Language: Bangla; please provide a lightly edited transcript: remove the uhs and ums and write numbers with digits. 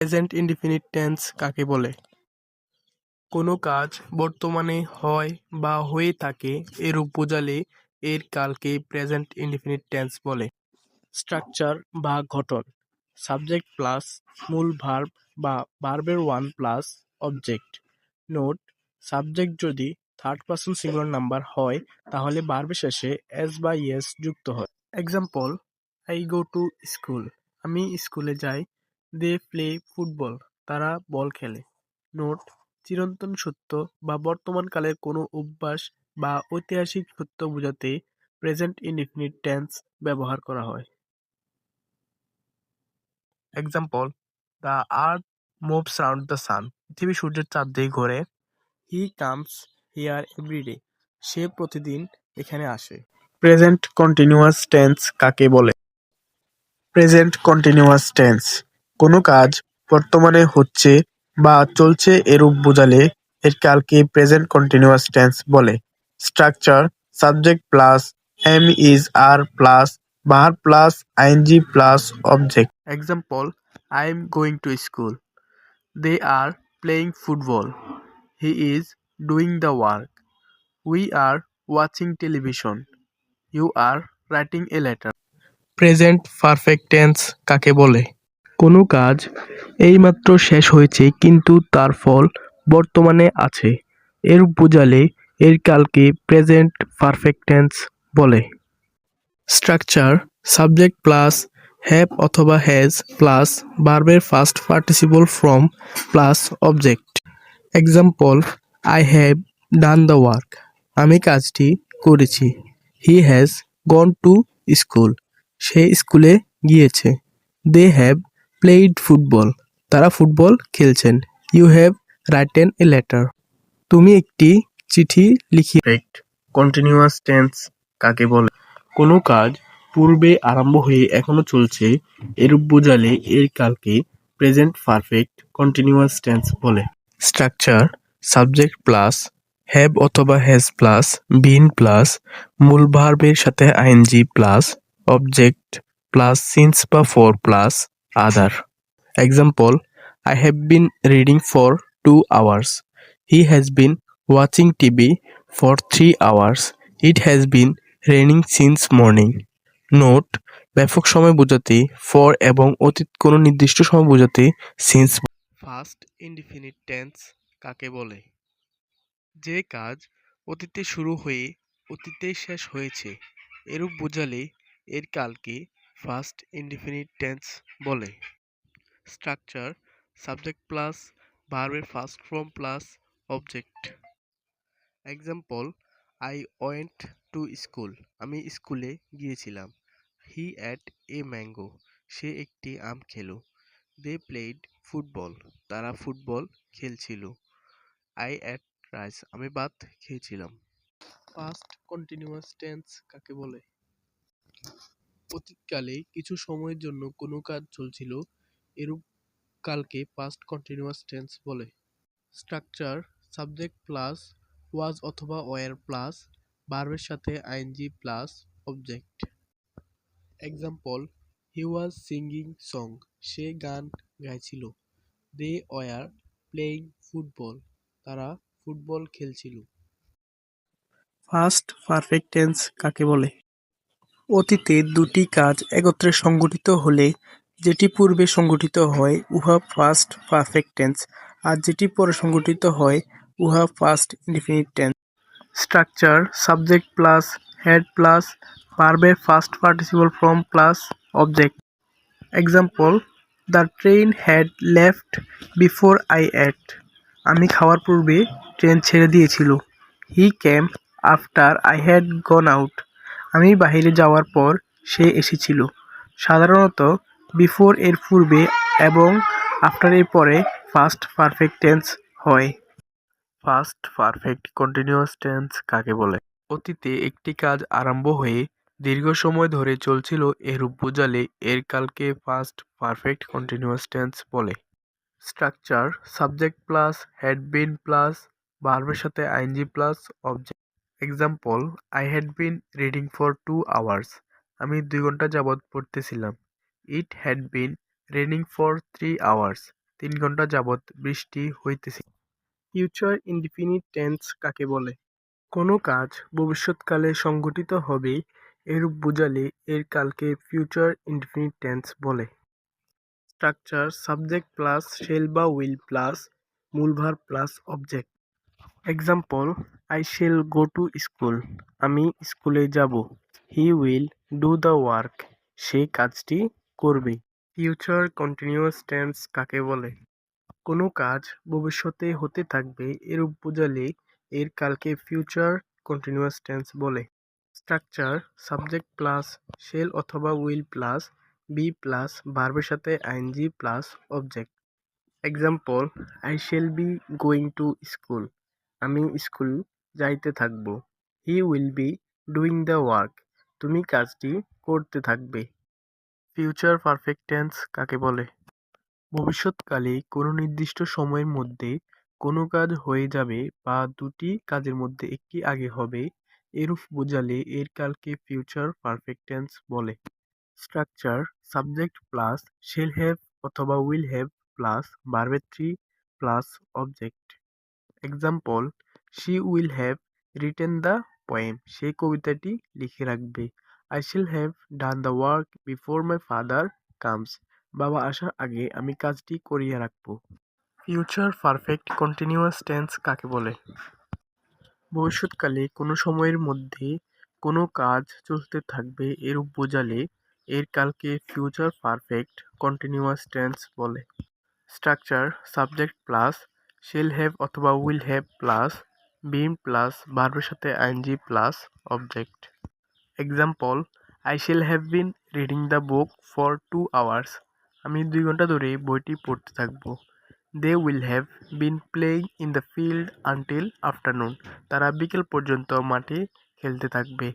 প্রেজেন্ট ইনডিফিনিট টেন্স কাকে বলে? কোনো কাজ বর্তমানে হয় বা হয়ে থাকে এরূপ বোঝালে এর কালকে প্রেজেন্ট ইনডিফিনিট টেন্স বলে। স্ট্রাকচার বা গঠন, সাবজেক্ট প্লাস মূল ভার্ব বা ভার্বের one plus object. Note: subject যদি থার্ড পারসন সিঙ্গুলার নাম্বার হয় তাহলে ভার্বের শেষে এস বা ইয়েস যুক্ত হয়। Example: I go to school, আমি স্কুলে যাই। দে প্লে ফুটবল, তারা বল খেলে। নোট: চিরন্তন সত্য বা বর্তমান কালের কোনো অভ্যাস বা ঐতিহাসিক সত্য বোঝাতে প্রেজেন্ট ইনডিফিনিট টেন্স ব্যবহার করা হয়। Example: the earth moves round the sun, পৃথিবী সূর্যের চাঁদ দিয়ে ঘোরে। হি কামস হিয়ার এভরিডে, সে প্রতিদিন এখানে আসে। প্রেজেন্ট কন্টিনিউয়াস টেন্স কাকে বলে? প্রেজেন্ট কন্টিনিউয়াস টেন্স কোনো কাজ বর্তমানে হচ্ছে বা চলছে এরূপ বোঝালে এর কালকে প্রেজেন্ট কন্টিনিউয়াস টেন্স বলে। Structure: subject plus am is are plus verb plus ING plus object. Example: I am going to school. They are playing football. He is doing the work. We are watching television. You are writing a letter. Present perfect tense কাকে বলে? কোনো কাজ এইমাত্র শেষ হয়েছে কিন্তু তার ফল বর্তমানে আছে এরূপ বোঝালে এর কালকে প্রেজেন্ট পারফেক্ট টেন্স বলে। স্ট্রাকচার: সাবজেক্ট প্লাস হ্যাভ অথবা হ্যাজ প্লাস ভার্বের past participle form plus object. Example: I have done the work, আমি কাজটি করেছি। He has gone to school, সে স্কুলে গিয়েছে। দে হ্যাভ প্লেইড ফুটবল, তারা ফুটবল খেলছেন। You have written a letter, তুমি একটি চিঠি লিখি। কন্টিনিউয়াস টেন্স কাকে বলে? কোনো কাজ পূর্বে আরম্ভ হয়ে এখনো চলছে এরূপ বোঝালে এর কালকে প্রেজেন্ট পারফেক্ট কন্টিনিউয়াস টেন্স বলে। স্ট্রাকচার: সাবজেক্ট প্লাস হ্যাভ অথবা হ্যাজ প্লাস বিন প্লাস মূল ভার্বের সাথে ING plus object plus since বা for plus other. Example: I have been reading for 2 hours. He has been watching TV for 3 hours. It has been raining since morning. Note: ব্যাপক সময় বোঝাতে ফর এবং অতীত কোনো নির্দিষ্ট সময় বোঝাতে সিন্স। ফার্স্ট ইনডিফিনিট টেন্স কাকে বলে? যে কাজ অতীতে শুরু হয়ে অতীতে শেষ হয়েছে এরূপ বোঝালে এর কালকে ফার্স্ট ইনডিফিনিট টেন্স বলে। স্ট্রাকচার: সাবজেক্ট প্লাস ভার্বের first form plus object. Example: I went to school, আমি স্কুলে গিয়েছিলাম। হি এট এ ম্যাঙ্গো, সে একটি আম খেলো। দে প্লেড ফুটবল, তারা ফুটবল খেলছিল। আই এট রাইস, আমি ভাত খেয়েছিলাম। পাস্ট কন্টিনিউয়াস টেন্স কাকে বলে? অতীতকালে কিছু সময়ের জন্য কোনো কাজ চলছিল এরূপ কালকে পাস্ট কন্টিনিউয়াস টেন্স বলে। স্ট্রাকচার: সাবজেক্ট প্লাস ওয়াজ অথবা ওয়্যার প্লাস ভার্বের সাথে ING plus object. Example: he was singing song, সে গান গাইছিল। দে ওয়্যার প্লেয়িং ফুটবল, তারা ফুটবল খেলছিল। ফার্স্ট পারফেক্ট টেন্স কাকে বলে? অতীতে দুটি কাজ একত্রে সংঘটিত হলে যেটি পূর্বে সংঘটিত হয় উহা ফার্স্ট পারফেক্ট টেন্স, আর যেটি পরে সংঘটিত হয় উহা past indefinite tense. Structure: subject plus had plus ভার্বের past participle form plus object. Example: the train had left before I ate, আমি খাওয়ার পূর্বে ট্রেন ছেড়ে দিয়েছিল। He came after I had gone out, আমি বাহিরে যাওয়ার পর সে এসেছিল। সাধারণত বিফোর এর পূর্বে এবং আফটার এর পরে ফার্স্ট পারফেক্ট টেন্স হয়। ফার্স্ট পারফেক্ট কন্টিনিউয়াস টেন্স কাকে বলে? অতীতে একটি কাজ আরম্ভ হয়ে দীর্ঘ সময় ধরে চলছিল এরূপ বোঝালে এর কালকে ফার্স্ট পারফেক্ট কন্টিনিউয়াস টেন্স বলে। Structure: subject plus had been plus ভার্বের সাথে ING plus object. Example: I had been reading for 2 hours, আমি 2 ঘন্টা যাবৎ পড়তেছিলাম। It had been raining for 3 hours, 3 ঘন্টা যাবৎ বৃষ্টি হইতেছে। ফিউচার ইনডিফিনিট টেন্স কাকে বলে? কোনো কাজ ভবিষ্যৎকালে সংঘটিত হবে এরূপ বোঝালে এর কালকে ফিউচার ইনডিফিনিট টেন্স বলে। স্ট্রাকচার সাবজেক্ট প্লাস শেল বা উইল প্লাস মূল verb plus object. Example, I shall go to school, আমি স্কুলে যাব। He will do the work, সে কাজটি করবে। ফিউচার কন্টিনিউয়াস টেন্স কাকে বলে? কোনো কাজ ভবিষ্যতে হতে থাকবে এরূপ বোঝালে এর কালকে ফিউচার কন্টিনিউয়াস টেন্স বলে। স্ট্রাকচার সাবজেক্ট প্লাস শেল অথবা উইল প্লাস বি প্লাস ভার্বের সাথে ING plus object. Example, I shall be going to school, আমি স্কুল যাইতে থাকব। He will be doing the work, তুমি কাজটি করতে থাকবে। ফিউচার পারফেক্ট টেন্স কাকে বলে? ভবিষ্যৎকালে কোনো নির্দিষ্ট সময়ের মধ্যে কোনো কাজ হয়ে যাবে বা দুটি কাজের মধ্যে একটি আগে হবে এরূপ বোঝালে এর কালকে ফিউচার পারফেক্ট টেন্স বলে। Structure subject plus shall have অথবা উইল হ্যাভ প্লাস ভার্বের three plus object. Example, she will have written the poem, সে কবিতাটি লিখে রাখবে। I shall have done the work before my father comes, বাবা আসার আগে আমি কাজটি করিয়ে রাখব। ফিউচার পারফেক্ট কন্টিনিউয়াস টেন্স কাকে বলে? ভবিষ্যৎকালে কোনো সময়ের মধ্যে কোনো কাজ চলতে থাকবে এরূপ বোঝালে এর কালকে ফিউচার পারফেক্ট কন্টিনিউয়াস টেন্স বলে। Structure subject plus shall have অথবা will have plus been plus ভার্বের সাথে ING plus object. Example, I shall have been reading the book for 2 hours, আমি 2 ঘন্টা ধরে বইটি পড়তে থাকব। They will have been playing in the field until afternoon, তারা বিকেল পর্যন্ত মাঠে খেলতে থাকবে।